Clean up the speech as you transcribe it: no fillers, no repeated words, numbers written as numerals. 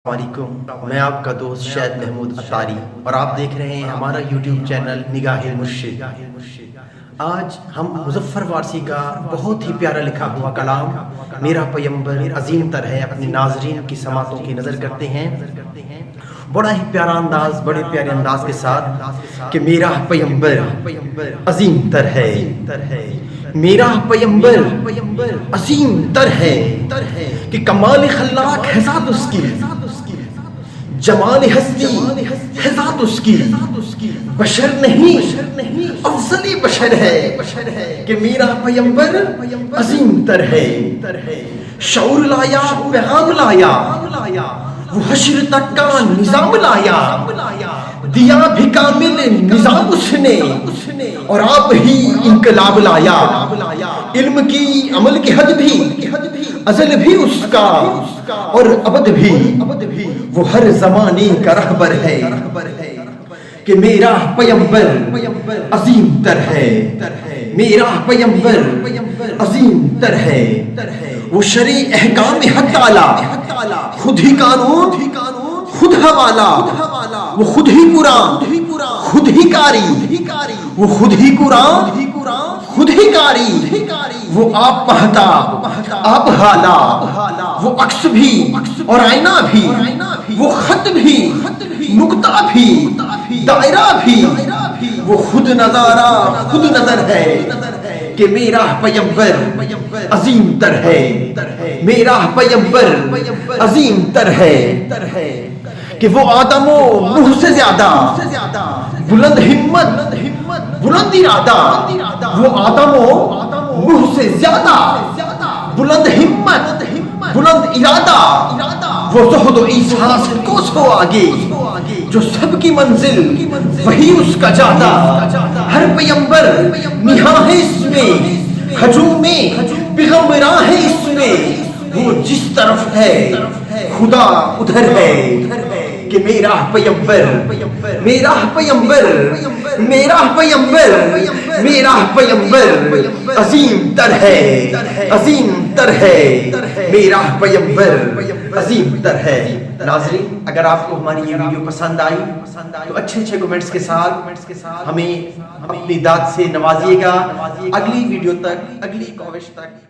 وعلیکم، میں آپ کا دوست شاہد محمود اطاری اور آپ دیکھ رہے ہیں ہمارا یوٹیوب چینل نگاہ مرشد۔ آج ہم مظفر وارثی کا بہت ہی پیارا لکھا ہوا کلام میرا پیمبر عظیم تر ہے اپنے ناظرین کی سماعتوں کی نظر کرتے ہیں۔ بڑا ہی پیارا انداز، بڑے پیارے انداز کے ساتھ کہ میرا پیمبر عظیم تر ہے، میرا پیمبر عظیم تر ہے کہ کمال خلاق ہے ذات اس کی، جمال ہستی ہے ذات اس کی، بشر نہیں افضل بشر ہے کہ میرا پیمبر عظیم تر ہے۔ شعور لایا، پیغام لایا، وہ حشر تک کا نظام لایا، دیا بھی کامل نظام اس نے اور آپ ہی انقلاب لایا۔ علم کی عمل کی حد بھی ازل بھی اس کا اور ابد بھی، وہ ہر زمانے کا رہبر ہے کہ میرا پیمبر عظیم تر ہے، میرا پیمبر عظیم تر ہے۔ وہ شرع احکام حق تعالی، خود ہی قانون خود حوالہ، وہ خود ہی قرآن خود ہی قاری، وہ خود ہی قرآن خود ہی قاری، وہ آپ پہتا آپ حالا، وہ عکس بھی اور آئینہ بھی، وہ خط بھی نقطہ بھی دائرہ بھی، وہ خود نظارہ خود نظر ہے کہ میرا پیمبر عظیم تر ہے، میرا پیمبر عظیم تر ہے کہ وہ آدم و نوح سے زیادہ بلند ہمت بلند ارادہ، وہ آدم و نوح سے زیادہ بلند ہمت بلند ارادہ، وہ زہد و ایثار سے کوسوں آگے، جو سب کی منزل وہی اس کا جاتا۔ ہر پیمبر نہاں ہے اس میں، ہجوم میں پیغمبراں ہے اس میں، وہ جس طرف ہے خدا ادھر ہے کہ میرا پیمبر میرا پیمبر میرا پیمبر میرا پیمبر عظیم تر ہے، عظیم تر ہے، میرا پیمبر عظیم تر ہے۔ ناظرین، اگر آپ کو ہماری یہ ویڈیو پسند آئی تو اچھے کمنٹس کے ساتھ ہمیں اپنی داد سے نوازیے گا۔ اگلی ویڈیو تک، اگلی کوشش تک